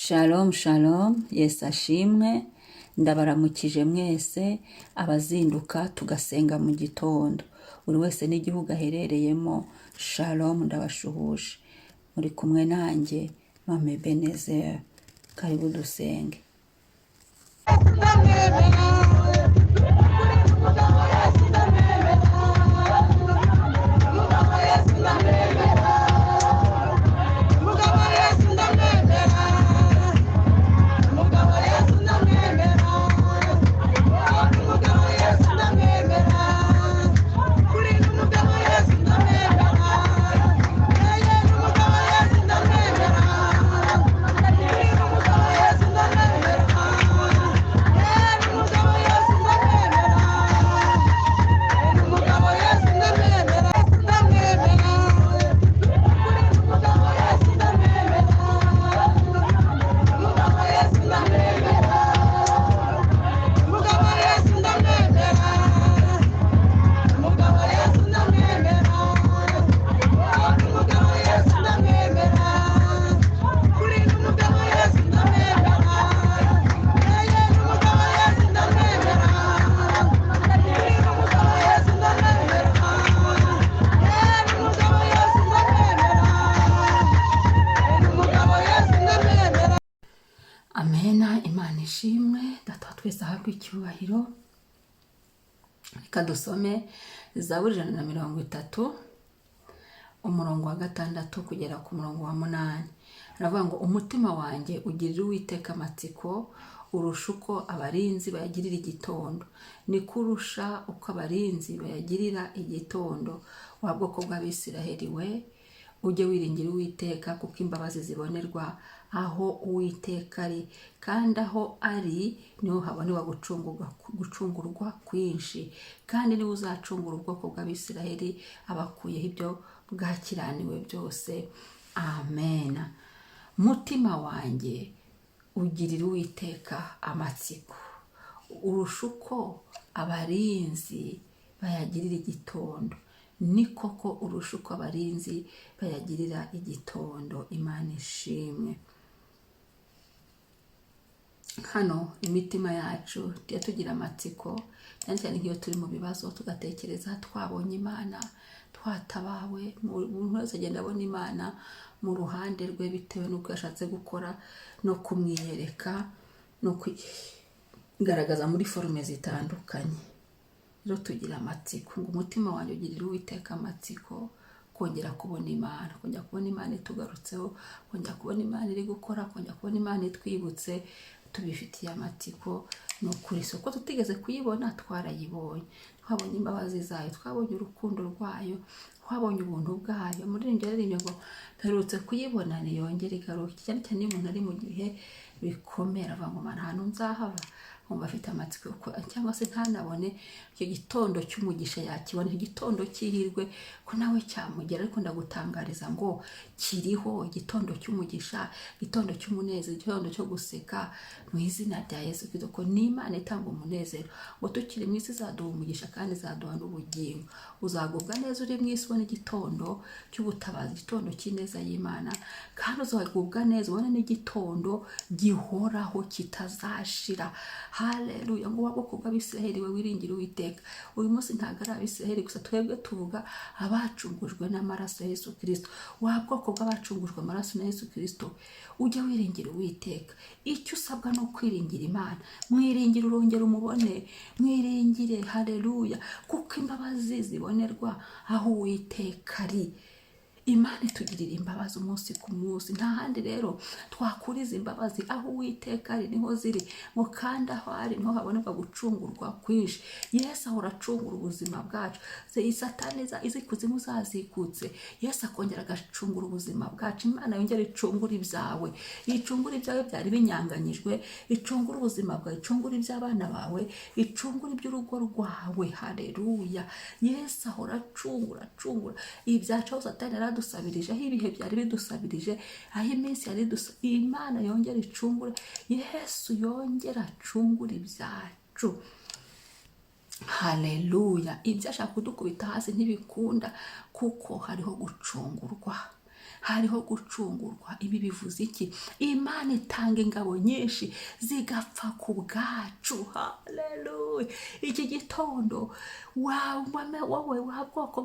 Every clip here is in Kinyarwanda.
Shalom shalom, Yesu ashimwe, ndabaramukije mwese abazinduka tugasenga mu gitondo, buri wese n'igihugu aherereyemo. Shalom, ndabashuhuje, muri kumwe nanjye Mame Benezer. Karibu dusenge. Amena. Imana ishimwe, data twese ahabwe icyubahiro. Reka dusome Zaburi 130 umurongo wa 6 kugera ku murongo wa 8. Aravuga ngo umutima wanjye ugirira Uwiteka amatsiko urusha uko abarinzi bayagirira igitondo, ni kurusha uko abarinzi bayagirira igitondo. Wa bwoko bw'Abisiraheli we, ujye wiringira Uwiteka, kuko imbabazi zibonerwa aho Uwiteka ari, kandi aho ari niho habonerwa gucungurwa kwinshi, kandi niwe uzacungura ubwoko bw'Abisiraheli abakuyeho ibyo bwakiraniwe byose. Amen. Mutima wanjye ugirira Uwiteka amatsiko urusha uko abarinzi bayagirira igitondo, ni koko urusha uko abarinzi bayagirira igitondo. Imana ishimwe. Hano imitima yacu tujya tugira amatsiko, cyane cyane nk'iyo turi mu bibazo tugatekereza twabonye Imana, twatabawe. Umuntu wese agenda abona Imana mu ruhande rwe bitewe n'uko yashatse gukora no kumwiyereka no kugaragaza muri forume zitandukanye. Rero tugira amatsiko, ngo umutima wanjye ugirira Uwiteka amatsiko kongera kubona Imana, kongera kubona Imana itugarutseho, kongera kubona Imana iri gukora, kongera kubona Imana itwibutse. Tubifitiye amatsiko, ni ukuri soko tutigeze kuyibona twarayibonye, twabonye imbabazi zayo, twabonye urukundo rwayo, twabonye ubuntu bwayo. Muri njye rero ngo mperutse kuyibona niyongere igaruke, cyane cyane iyo umuntu ari mu gihe bikomera, avuga ngo Mana ahantu nzahaba, nkumva afite amatsiko, cyangwa se ntanabone icyo gitondo cy'umugisha yakibona, icyo gitondo cy'ihirwe ko nawe cyamugera. Ariko ndagutangariza ngo kiriho igitondo cy'umugisha, igitondo cy'umunezero, igitondo cyo guseka mu izina rya Yesu Kristo, ko ni Imana itanga umunezero. Ngo tukiri mu isi izaduha umugisha kandi izaduha n'ubugingo. Uzagubwa neza uri mu isi ubona igitondo cy'ubutabazi, igitondo cy'ineza y'Imana, kandi uzagubwa neza ubona n'igitondo gihoraho kitazashira. Haleluya. Ngo wa bwoko bw'Abisiraheli we, wiringira Uwiteka. Uyu munsi ntabwo ari Abisiraheli gusa, twebwe tuvuga abacungujwe n'amaraso ya Yesu Kristo. Wa bwoko bw'abacungujwe amaraso na Yesu Kristo, ujya wiringira Uwiteka. Icyo usabwa no kwiringira Imana. Mwiringire urongera umubone, mwiringire. Haleluya. Kuko imbabazi zibonerwa aho Uwiteka ari. Imana itugirira imbabazi umunsi ku munsi, nta handi rero twakuriza imbabazi. Aho Uwiteka ari niho ziri, ngo kandi aho ari niho habonerwa gucungurwa kwinshi. Yesu ahora acungura ubuzima bwacu. Satani izi kuzimu zazikutse, Yesu akongera agacungura ubuzima bwacu. Imana yongera icungura ibyawe, icungura ibyawe byari binyanganyijwe, icungura ubuzima bwawe, icungura iby'abana bawe, icungura iby'urugo rwawe. Haleluya. Yesu ahora acungura ibyacu. Satani dusabirije, aho ibihe byari bidusabirije, aho iminsi yari Imana yongera icungure. Yesu yongera acungura ibyacu. Haleluya. Ibyo ashaka kudukubita hasi ntibikunda, kuko hariho gucungurwa. hariho gucungurwa. Ibi bivuze iki? Imana itanga ingabo nyinshi zigapfa ku bwacu. Haleluya! Iki gitondo wowe wa bwoko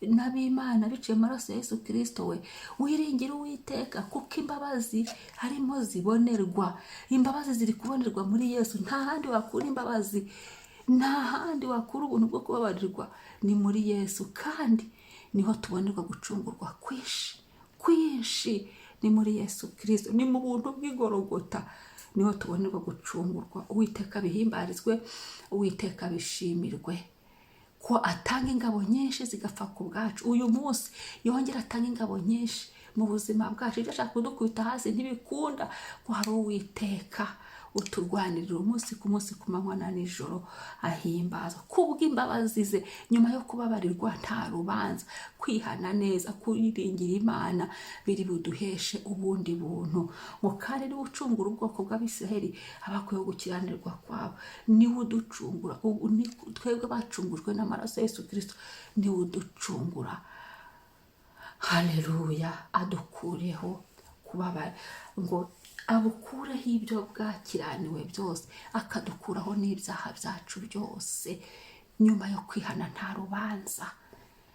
n'ab'Imana biciye amaraso ya Yesu Kristo, we wiringira Uwiteka, kuko imbabazi harimo zibonerwa. Imbabazi ziri kubonerwa muri Yesu. Nta handi wakura imbabazi, nta handi wakura ubuntu bwo kubabarirwa, ni muri Yesu. Kandi niho tubonerwa gucungurwa kwinshi, ni muri Yesu Kristo, ni mu buntu bw'igorogota niho tubonerwa gucungurwa. Uwiteka bihimbarizwe, Uwiteka bishimirwe ko atanga ingabo nyinshi zigapfa ku bwacu. Uyu munsi yongera atanga ingabo nyinshi mu buzima bwacu. Ibyo ashaka kudukubita hasi ntibikunda, ko hari Uwiteka uturwanirira umunsi ku munsi, ku manywa na nijoro, ahimbazwa kubw'imbabazi ze. Nyuma yo kubabarirwa nta rubanza, kwihana neza, kwiringira Imana biri buduheshe ubundi buntu. Ngo kandi niwe ucungura ubwoko bw'Abisiraheli abakwiye gukiranirwa kwabo. Niwe uducungura. Ubu ni twebwe bacungujwe n'amaraso ya Yesu Kristo, niwe uducungura. Haleluya! Adukureho kubabara, ngo abukureho ibyo bwakiraniwe byose, akadukuraho n'ibyaha byacu byose. Nyuma yo kwihana nta rubanza.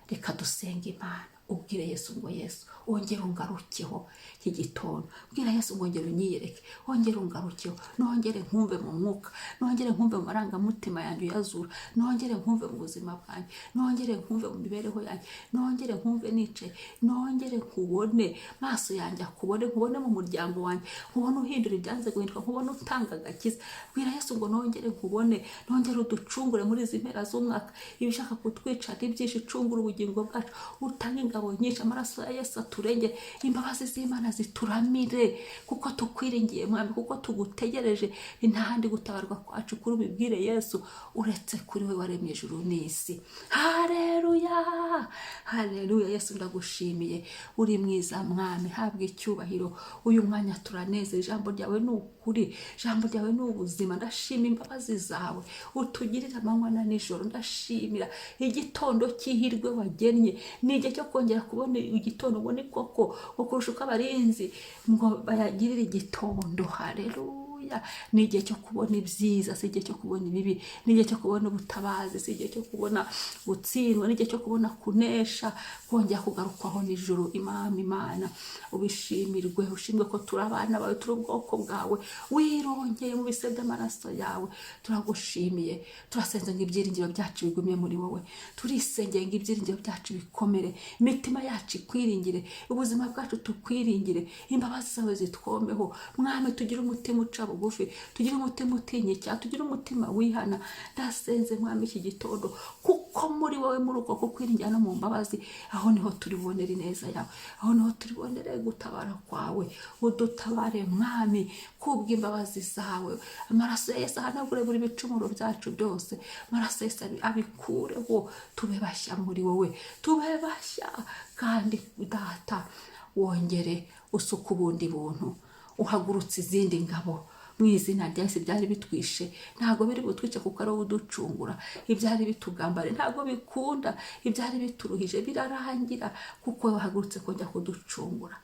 Reka dusenga Imana. Ubwire Yesu ngo Yesu wongere ungarukeho iki gitondo. Ubwire Yesu ngo wongere unyiyereke, wongere ungarukeho, nongere nkumve mu mwuka, nongere nkumve mu marangamutima yanjye uyazura, nongere nkumve mu buzima bwanjye, nongere nkumve mu mibereho yanjye, nongere nkumve nicaye, nongere nkubone, maso yanjye akubone, nkubone mu muryango wanjye, nkubone uhindura ibyanze guhinduka, nkubone utanga agakiza. Bwira Yesu ngo nongere nkubone, nongere uducungure muri izi mpera z'umwaka, ibishaka kutwica n'ibyinshi, cungura ubugingo bwacu, utange ingabo nyinshi. Amaraso ya Yesu aturenge, imbabazi z'Imana zituramire, kuko tukwiringiye Mwami, kuko tugutegereje. Nta handi gutabarwa kwacu kuri ubibwire Yesu uretse kuri we waremye ijuru n'isi. Haleluya! Haleluya! Yesu ndagushimiye, uri mwiza Mwami, habwa icyubahiro. Uyu mwanya turaneze, ijambo ryawe ni ukuri, ijambo ryawe ni ubuzima. Ndashima imbabazi zawe utugirira amanywa na nijoro. Ndashimira igitondo cy'ihirwe wagennye, ni igihe cyo kongera kubona igitondo. Ubone koko kurusha uko abarinzi ngo bayagirire igitondo. Haleluya! Ni igihe cyo kubona ibyiza, si igihe cyo kubona ibibi. Ni igihe cyo kubona ubutabazi, si igihe cyo kubona gutsindwa. Ni igihe cyo kubona kunesha, kongera kugarukwaho nijoro. Imana ubishimirwe, ushimwe ko turi abana bawe, turi ubwoko bwawe, wirongeye mu bise by'amaraso yawe. Turagushimiye, turasenze ngo ibyiringiro byacu bigume muri wowe. Turisengeye ngo ibyiringiro byacu bikomere, imitima yacu ikwiringire, ubuzima bwacu tukwiringire. Imbabazi zawe zitwomeho Mwami, tugire umutima uca bugufi, tugire umutima utinya icyaha, tugire umutima wihana. Ndasenze Mwami iki gitondo, kuko muri wowe, muri uko kukwiringira no mu mbabazi, aho niho turibonera ineza yawe, aho niho turibonera gutabara kwawe. Udutabare Mwami kubw'imbabazi zawe. Amaraso ya Yesu ahanagure buri bicumuro byacu byose. Amaraso ya Yesu abikureho, tube bashya muri wowe, tube bashya. Kandi Data, wongere usuka ubundi buntu, uhagurutse izindi ngabo mu izina rya Yesu. Byari bitwishe ntago biri butwice, kuko ari wowe uducungura. Ibyari bitugambare ntago bikunda, ibyari bituruhije birarangira, kuko wahagurutse kongera kuducungura.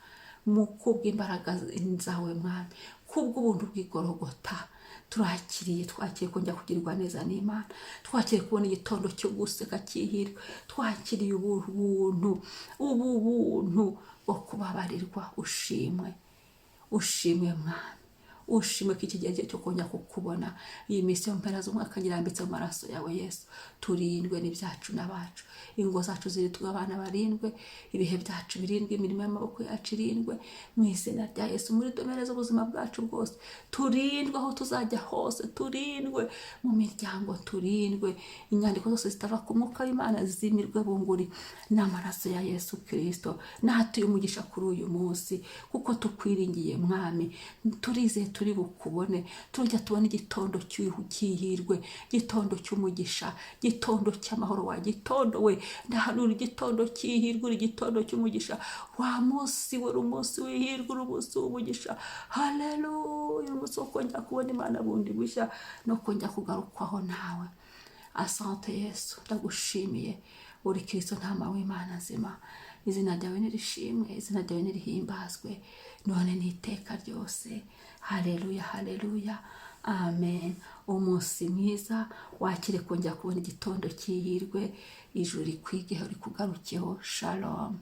Mu kubw'imbaraga zawe Mwami, kubw'ubuntu bw'igorogota, twakiriye kongera kugirirwa neza n'Imana. Twakiriye kubona igitondo cyo guseka cyihirwe. Twakiriye ubuntu bwo kubabarirwa. Ushimwe Mwami, ushimwe ko iki gihe cyo kongera kukubona. Iyi minsi yo mpera z'umwaka nyirambitse mu maraso yawe Yesu. Turindwe n'ibyacu n'abacu, ingo zacu ziritwe, abana barindwe, ibihe byacu birindwe, imirimo y'amaboko yacu irindwe mu izina rya Yesu. Muri domere z'ubuzima bwacu bwose turindwe, aho tuzajya hose turindwe, mu miryango turindwe. Inyandiko zose zitava ku mwuka w'Imana zimirwe bunguri n'amaraso ya Yesu Kristo. Natuye umugisha kuri uyu munsi, kuko tukwiringiye Mwami. Turizeye turi bukubone, turajya tubona igitondo cy'ihirwe, igitondo cy'umugisha, igitondo cy'amahoro. Wa gitondo we, ndahanura igitondo cy'ihirwe, igitondo cy'umugisha. Wa munsi we, umunsi w'ihirwe, umunsi w'umugisha. Haleluya! Umunsi wo kongera kubona Imana bundi bushya no kongera kugarukwaho nawe. Asante Yesu, ndagushimiye. Uri Kristo ntama w'Imana nzima. izina ryawe nirishimwe, izina ryawe nirihimbazwe none n'iteka ryose. Haleluya, haleluya, amen. Umunsi mwiza, wakire kongera kubona igitondo cy'ihirwe, ijuru rikwigeho rikugarukeho. Shalom.